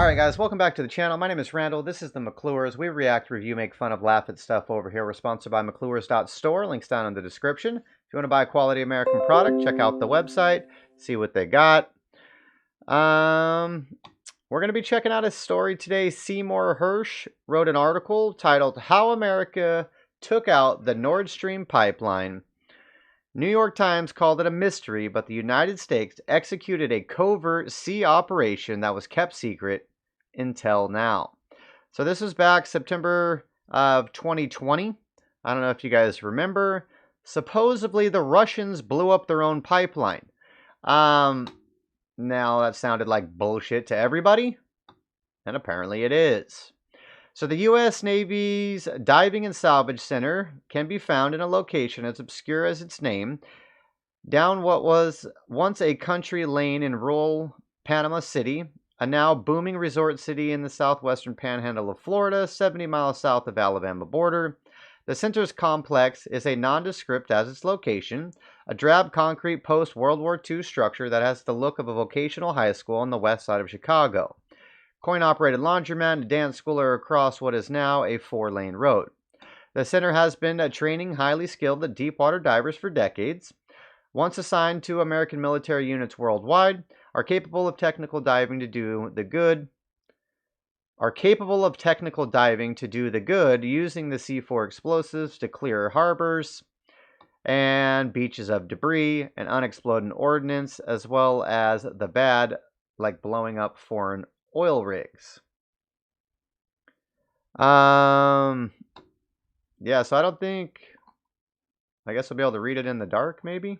Alright guys, welcome back to the channel. My name is Randall. This is the McClures. We react, review, make fun of, laugh at stuff over here. We're sponsored by McClures.store. Links down in the description. If you want to buy a quality American product, check out the website. See what they got. We're going to be checking out a story today. Seymour Hersh wrote an article titled How America Took Out the Nord Stream Pipeline. New York Times called it a mystery, but the United States executed a covert sea operation that was kept secret until now. So this was back September of 2020. I don't know if you guys remember. Supposedly the Russians blew up their own pipeline. Now that sounded like bullshit to everybody, and apparently it is. So the U.S. Navy's Diving and Salvage Center can be found in a location as obscure as its name, down what was once a country lane in rural Panama City, a now booming resort city in the southwestern panhandle of Florida, 70 miles south of Alabama border. The center's complex is a nondescript as its location, a drab concrete post-World War II structure that has the look of a vocational high school on the west side of Chicago. Coin-operated laundromat and dance school are across what is now a 4-lane road. The center has been training highly skilled deep-water divers for decades. Once assigned to American military units worldwide, are capable of technical diving to do the good, using the C4 explosives to clear harbors and beaches of debris and unexploded ordnance, as well as the bad, like blowing up foreign oil rigs. Yeah, so I guess I'll be able to read it in the dark, maybe.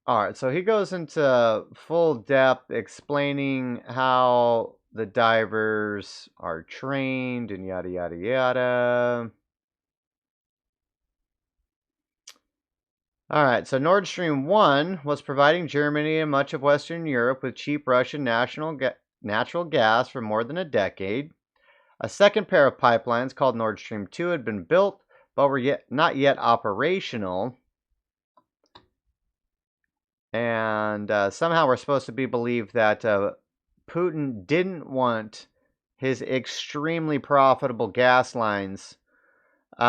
Alright, so he goes into full depth explaining how the divers are trained and yada yada yada. Alright, so Nord Stream 1 was providing Germany and much of Western Europe with cheap Russian natural gas for more than a decade. A second pair of pipelines called Nord Stream 2 had been built, but were not yet operational. And somehow we're supposed to be believed that Putin didn't want his extremely profitable gas lines. He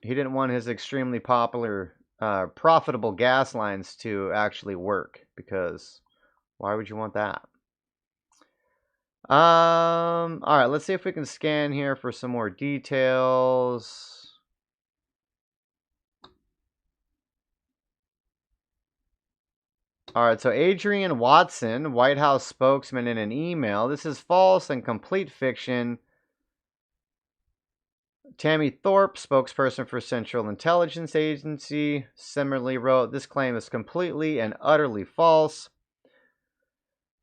didn't want his extremely profitable gas lines to actually work, because why would you want that? All right, let's see if we can scan here for some more details. All right, so Adrian Watson, White House spokesman, in an email, this is false and complete fiction. Tammy Thorpe, spokesperson for Central Intelligence Agency, similarly wrote, this claim is completely and utterly false.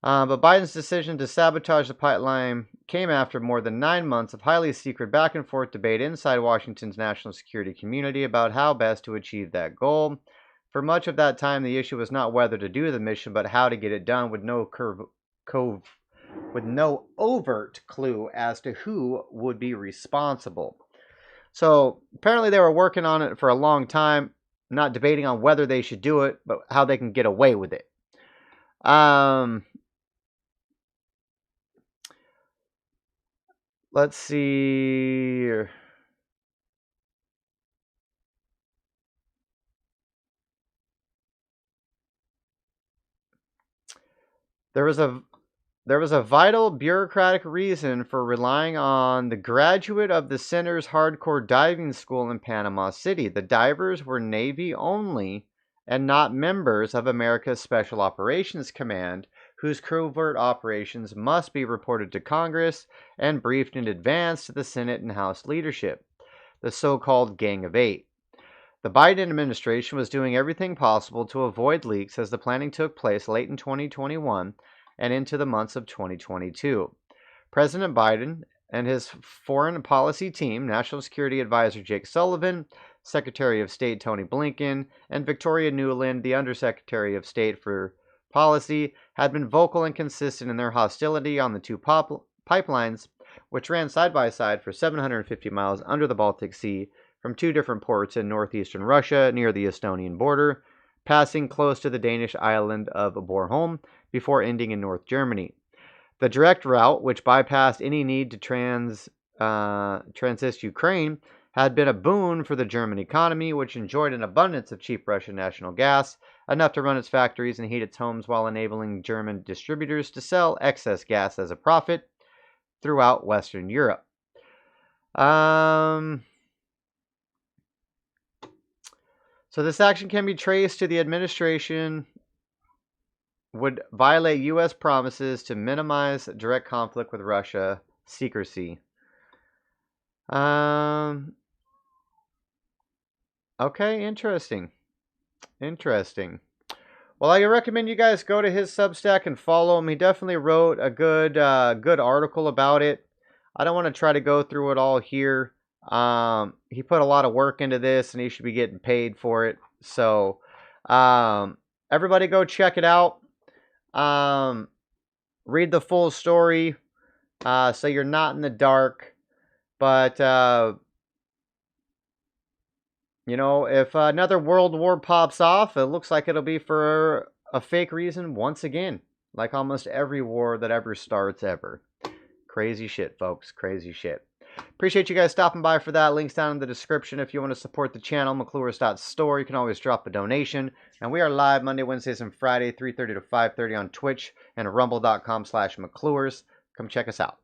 But Biden's decision to sabotage the pipeline came after more than 9 months of highly secret back and forth debate inside Washington's national security community about how best to achieve that goal. For much of that time, the issue was not whether to do the mission, but how to get it done, with no overt clue as to who would be responsible. So apparently they were working on it for a long time, not debating on whether they should do it, but how they can get away with it. Let's see. There was a vital bureaucratic reason for relying on the graduate of the center's hardcore diving school in Panama City. The divers were Navy only and not members of America's Special Operations Command, whose covert operations must be reported to Congress and briefed in advance to the Senate and House leadership, the so-called Gang of Eight. The Biden administration was doing everything possible to avoid leaks as the planning took place late in 2021 and into the months of 2022. President Biden and his foreign policy team, National Security Advisor Jake Sullivan, Secretary of State Tony Blinken, and Victoria Nuland, the Undersecretary of State for Policy, had been vocal and consistent in their hostility on the two pipelines, which ran side by side for 750 miles under the Baltic Sea, from 2 different ports in northeastern Russia near the Estonian border, passing close to the Danish island of Bornholm before ending in North Germany. The direct route, which bypassed any need to transist Ukraine, had been a boon for the German economy, which enjoyed an abundance of cheap Russian national gas, enough to run its factories and heat its homes while enabling German distributors to sell excess gas as a profit throughout Western Europe. So this action can be traced to the administration would violate U.S. promises to minimize direct conflict with Russia, secrecy. Okay, interesting. Well, I recommend you guys go to his Substack and follow him. He definitely wrote a good article about it. I don't want to try to go through it all here. He put a lot of work into this, and he should be getting paid for it. So, everybody go check it out. Read the full story, so you're not in the dark. But, if another world war pops off, it looks like it'll be for a fake reason once again. Like almost every war that ever starts ever. Crazy shit, folks. Crazy shit. Appreciate you guys stopping by for that. Links down in the description. If you want to support the channel, McClures.store, you can always drop a donation. And we are live Monday, Wednesdays, and Friday, 3:30 to 5:30 on Twitch and rumble.com/McClures. Come check us out.